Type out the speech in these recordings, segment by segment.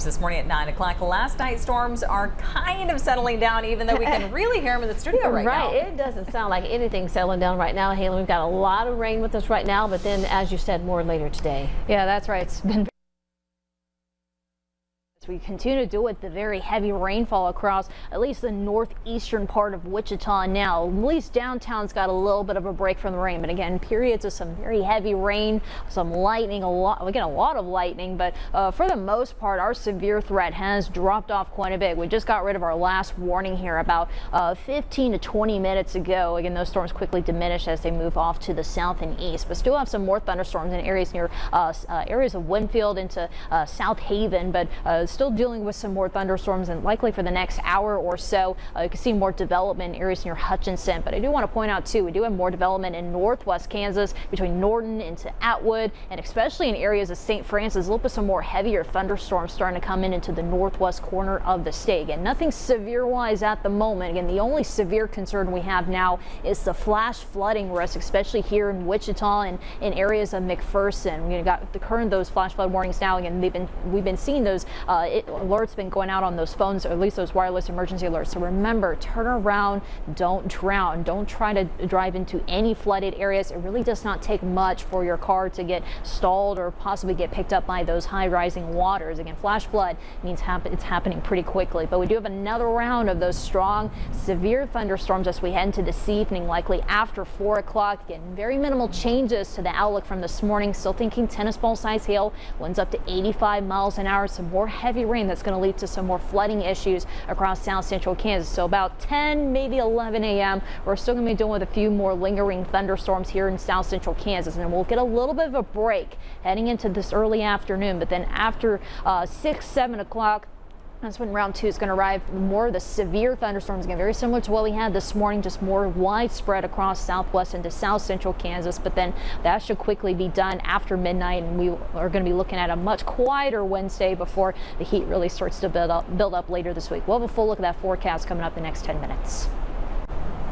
This morning at 9 o'clock. Last night's storms are kind of settling down, even though we can really hear them in the studio right now. It doesn't sound like anything's settling down right now, Haley. We've got a lot of rain with us right now, but then, as you said, more later today. Yeah, that's right. It's been we continue to do with the very heavy rainfall across at least the northeastern part of Wichita now. At least downtown's got a little bit of a break from the rain, but again, periods of some very heavy rain, some lightning, a lot of lightning, but for the most part, our severe threat has dropped off quite a bit. We just got rid of our last warning here about 15 to 20 minutes ago. Again, those storms quickly diminish as they move off to the south and east, but still have some more thunderstorms in areas near areas of Winfield into South Haven, but still dealing with some more thunderstorms, and likely for the next hour or so you can see more development in areas near Hutchinson. But I do want to point out too, we do have more development in northwest Kansas between Norton into Atwood, and especially in areas of St. Francis. A little bit some more heavier thunderstorms starting to come in into the northwest corner of the state. Again, nothing severe wise at the moment. Again, the only severe concern we have now is the flash flooding risk, especially here in Wichita and in areas of McPherson. We got the current those flash flood warnings now. Again, we've been seeing those alerts been going out on those phones, or at least those wireless emergency alerts. So remember, turn around, don't drown, don't try to drive into any flooded areas. It really does not take much for your car to get stalled or possibly get picked up by those high rising waters. Again, flash flood means it's happening pretty quickly, but we do have another round of those strong, severe thunderstorms as we head into this evening, likely after 4 o'clock. Again, very minimal changes to the outlook from this morning. Still thinking tennis ball size hail, winds up to 85 miles an hour, some more heavy rain that's going to lead to some more flooding issues across south central Kansas. So about 10, maybe 11 a.m. we're still going to be dealing with a few more lingering thunderstorms here in south central Kansas, and we'll get a little bit of a break heading into this early afternoon. But then after 6, 7 o'clock, that's when round 2 is going to arrive. More of the severe thunderstorms, again, very similar to what we had this morning, just more widespread across southwest into south central Kansas. But then that should quickly be done after midnight, and we are going to be looking at a much quieter Wednesday before the heat really starts to build up later this week. We'll have a full look at that forecast coming up in the next 10 minutes.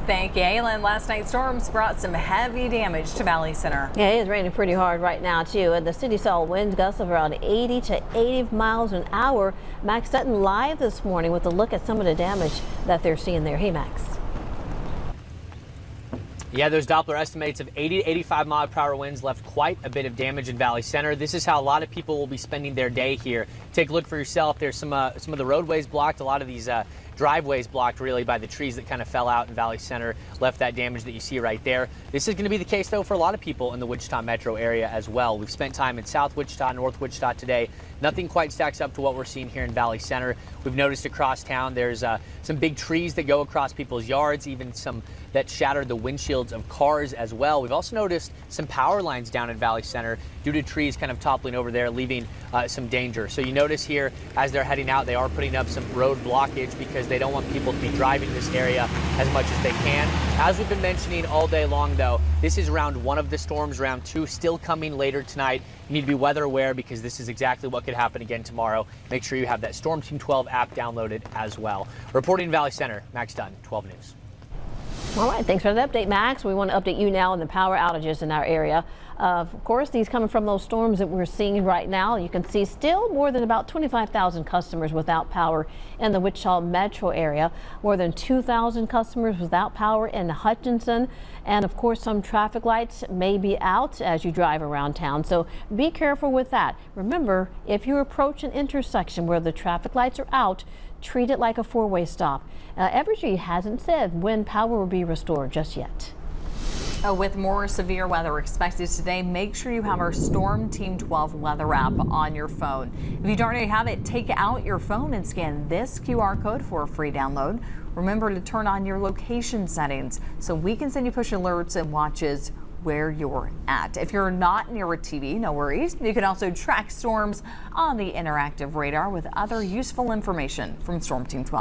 Thank you, Aylin. Last night's storms brought some heavy damage to Valley Center. Yeah, it is raining pretty hard right now, too. And the city saw wind gusts of around 80 to 80 miles an hour. Max Sutton live this morning with a look at some of the damage that they're seeing there. Hey, Max. Yeah, those Doppler estimates of 80 to 85 mile-per-hour winds left quite a bit of damage in Valley Center. This is how a lot of people will be spending their day here. Take a look for yourself. There's some of the roadways blocked. A lot of these driveways blocked really by the trees that kind of fell out in Valley Center, left that damage that you see right there. This is going to be the case, though, for a lot of people in the Wichita metro area as well. We've spent time in South Wichita, North Wichita today. Nothing quite stacks up to what we're seeing here in Valley Center. We've noticed across town there's some big trees that go across people's yards, even some that shattered the windshields of cars as well. We've also noticed some power lines down in Valley Center due to trees kind of toppling over there, leaving some danger. So you notice here as they're heading out, they are putting up some road blockage because they don't want people to be driving this area as much as they can. As we've been mentioning all day long, though, this is round 1 of the storms. Round 2 still coming later tonight. You need to be weather aware because this is exactly what could happen again tomorrow. Make sure you have that Storm Team 12 app downloaded as well. Reporting in Valley Center, Max Dunn, 12 News. All right, thanks for the update, Max. We want to update you now on the power outages in our area. Of course, these coming from those storms that we're seeing right now. You can see still more than about 25,000 customers without power in the Wichita metro area. More than 2,000 customers without power in Hutchinson. And of course, some traffic lights may be out as you drive around town. So be careful with that. Remember, if you approach an intersection where the traffic lights are out, treat it like a four-way stop. Evergy hasn't said when power will be restored just yet. With more severe weather expected today, make sure you have our Storm Team 12 weather app on your phone. If you don't already have it, take out your phone and scan this QR code for a free download. Remember to turn on your location settings so we can send you push alerts and watches where you're at. If you're not near a TV, no worries. You can also track storms on the interactive radar with other useful information from Storm Team 12.